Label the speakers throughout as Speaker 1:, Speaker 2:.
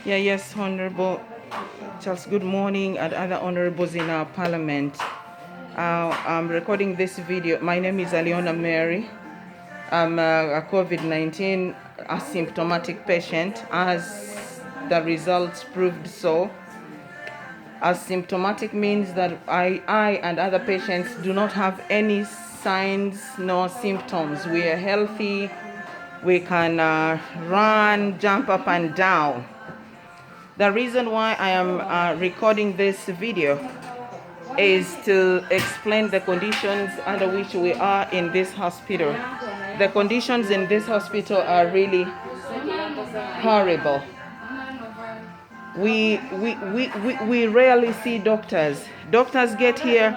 Speaker 1: Yeah, yes, Honorable Charles, good morning, and other honorables in our parliament. I'm recording this video. My name is Aliona Mary. I'm a COVID-19 asymptomatic patient, as the results proved so. Asymptomatic means that I and other patients do not have any signs nor symptoms. We are healthy. We can run, jump up and down. The reason why I am recording this video is to explain the conditions under which we are in this hospital. The conditions in this hospital are really horrible. We rarely see doctors. Doctors get here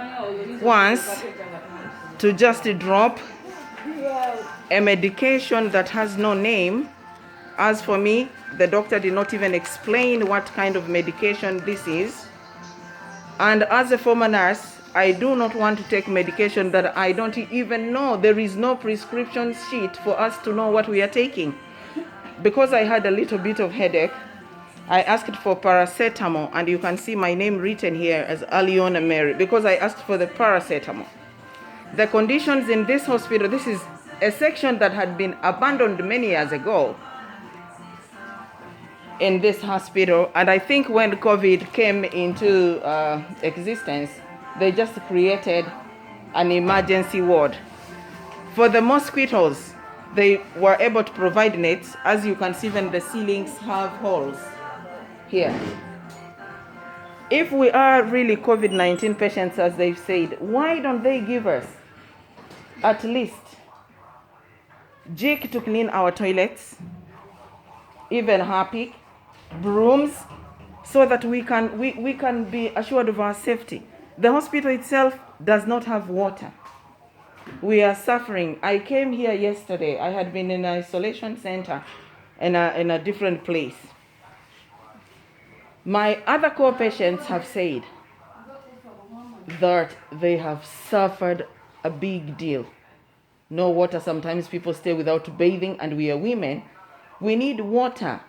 Speaker 1: once to just drop a medication that has no name. As for me, the doctor did not even explain what kind of medication this is. And as a former nurse, I do not want to take medication that I don't even know. There is no prescription sheet for us to know what we are taking. Because I had a little bit of headache, I asked for paracetamol, and you can see my name written here as Aliona Mary because I asked for the paracetamol. The conditions in this hospital, this is a section that had been abandoned many years ago in this hospital, and I think when COVID came into existence, they just created an emergency ward. For the mosquitoes, they were able to provide nets. As you can see, even the ceilings have holes here. If we are really COVID-19 patients, as they've said, why don't they give us at least jig to clean our toilets, even Harpic, brooms, so that we can be assured of our safety? The hospital itself does not have water. We are suffering. I came here yesterday. I had been in an isolation center in a different place. My other co-patients have said that they have suffered a big deal. No water. Sometimes people stay without bathing, and we are women. We need water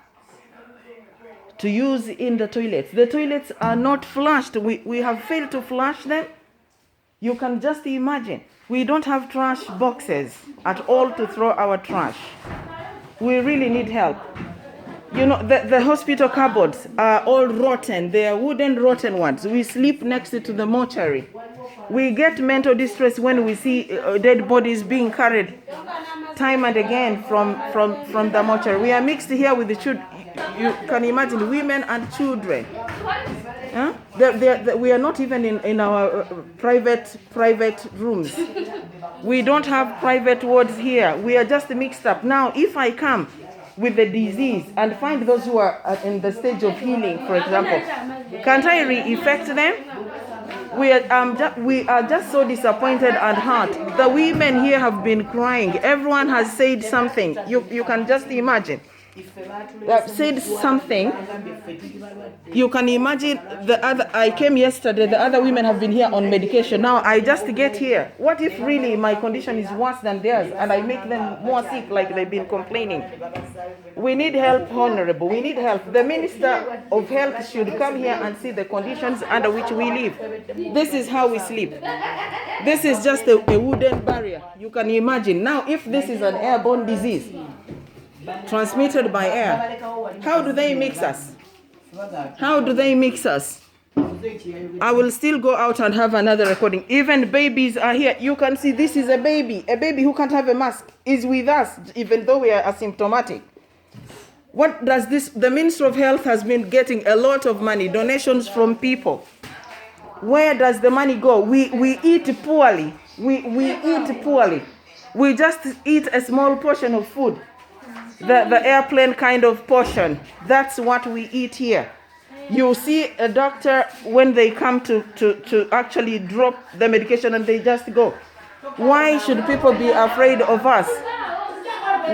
Speaker 1: to use in the toilets. The toilets are not flushed. We have failed to flush them. You can just imagine. We don't have trash boxes at all to throw our trash. We really need help. You know, the hospital cupboards are all rotten. They are wooden, rotten ones. We sleep next to the mortuary. We get mental distress when we see dead bodies being carried time and again from the mortuary. We are mixed here with the children. You can imagine, women and children. Huh? We are not even in our private rooms. We don't have private wards here. We are just mixed up. Now, if I come with the disease and find those who are in the stage of healing, for example, can't I re-infect them? We are just so disappointed and hurt. The women here have been crying. Everyone has said something. You can just imagine. Said something. You can imagine the other. I came yesterday. The other women have been here on medication. Now I just get here. What if really my condition is worse than theirs, and I make them more sick, like they've been complaining? We need help, Honorable. We need help. The Minister of Health should come here and see the conditions under which we live. This is how we sleep. This is just a wooden barrier. You can imagine. Now, if this is an airborne disease transmitted by air, how do they mix us? How do they mix us? I will still go out and have another recording. Even babies are here. You can see this is a baby. A baby who can't have a mask is with us, even though we are asymptomatic. What does this? The Minister of Health has been getting a lot of money, donations from people. Where does the money go? We eat poorly. We eat poorly. We just eat a small portion of food. The airplane kind of portion. That's what we eat here. You see a doctor when they come to actually drop the medication and they just go. Why should people be afraid of us?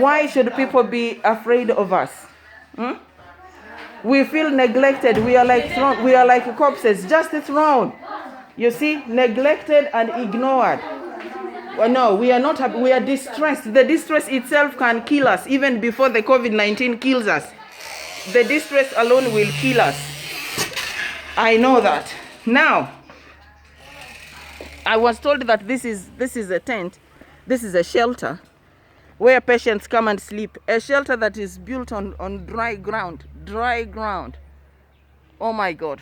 Speaker 1: Why should people be afraid of us? We feel neglected. We are like thrown. We are like corpses, just thrown. You see, neglected and ignored. Well, no, we are not happy. We are distressed. The distress itself can kill us even before the COVID-19 kills us. The distress alone will kill us. I know that. Now, I was told that this is a tent. This is a shelter where patients come and sleep. A shelter that is built on dry ground. Dry ground. Oh my God.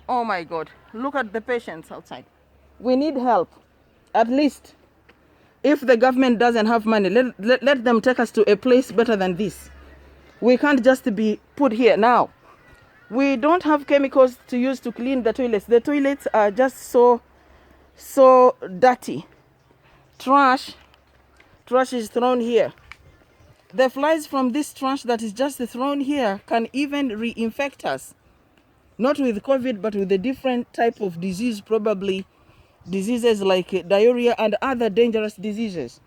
Speaker 1: Oh my God. Look at the patients outside. We need help. At least, if the government doesn't have money, let them take us to a place better than this. We can't just be put here. Now, we don't have chemicals to use to clean the toilets. The toilets are just so dirty. Trash is thrown here. The flies from this trash that is just thrown here can even reinfect us. Not with COVID, but with a different type of disease, probably diseases like diarrhea and other dangerous diseases.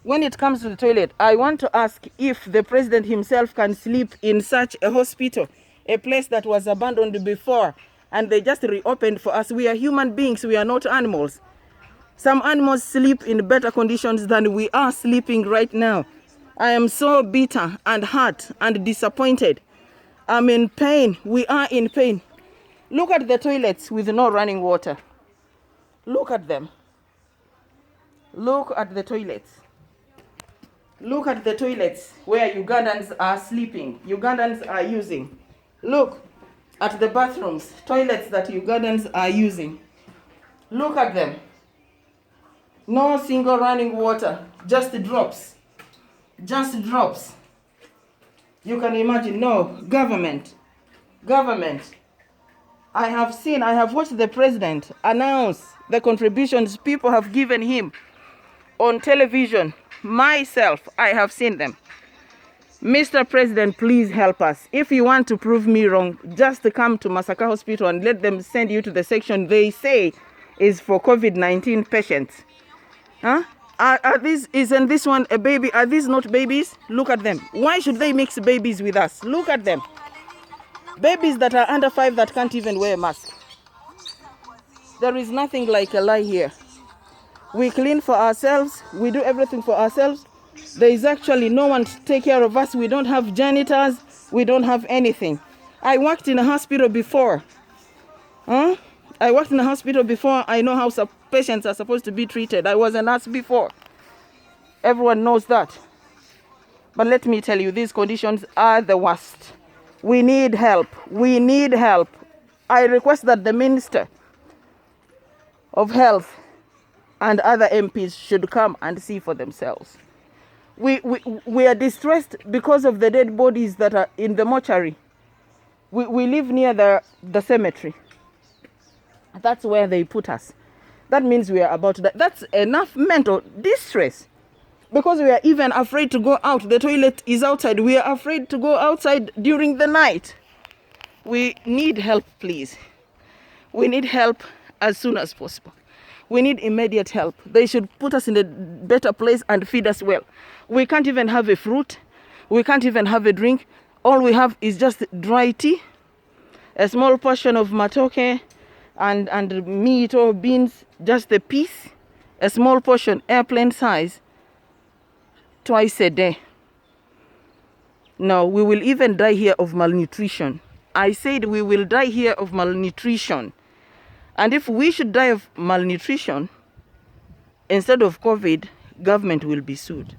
Speaker 1: When it comes to the toilet, I want to ask if the president himself can sleep in such a hospital, a place that was abandoned before, and they just reopened for us. We are human beings, we are not animals. Some animals sleep in better conditions than we are sleeping right now. I am so bitter and hurt and disappointed. I'm in pain. We are in pain. Look at the toilets with no running water. Look at them. Look at the toilets. Look at the toilets where Ugandans are sleeping. Ugandans are using. Look at the bathrooms, toilets that Ugandans are using. Look at them. No single running water, just drops. Just drops. You can imagine, no, government. I have watched the president announce the contributions people have given him on television. Myself, I have seen them. Mr. President, please help us. If you want to prove me wrong, just come to Masaka Hospital and let them send you to the section they say is for COVID-19 patients. Huh? Isn't this one a baby? Are these not babies? Look at them. Why should they mix babies with us? Look at them. Babies that are under 5 that can't even wear a mask. There is nothing like a lie here. We clean for ourselves. We do everything for ourselves. There is actually no one to take care of us. We don't have janitors. We don't have anything. I worked in a hospital before. I worked in a hospital before. I know how patients are supposed to be treated. I was a nurse before. Everyone knows that. But let me tell you, these conditions are the worst. We need help. We need help. I request that the Minister of Health and other MPs should come and see for themselves. We are distressed because of the dead bodies that are in the mortuary. We live near the cemetery. That's where they put us. That means we are about to die. That's enough mental distress. Because we are even afraid to go out. The toilet is outside. We are afraid to go outside during the night. We need help, please. We need help as soon as possible. We need immediate help. They should put us in a better place and feed us well. We can't even have a fruit. We can't even have a drink. All we have is just dry tea, a small portion of matoke, and meat or beans, just a piece, a small portion, airplane size, twice a day. No, we will even die here of malnutrition. I said we will die here of malnutrition. And if we should die of malnutrition, instead of COVID, government will be sued.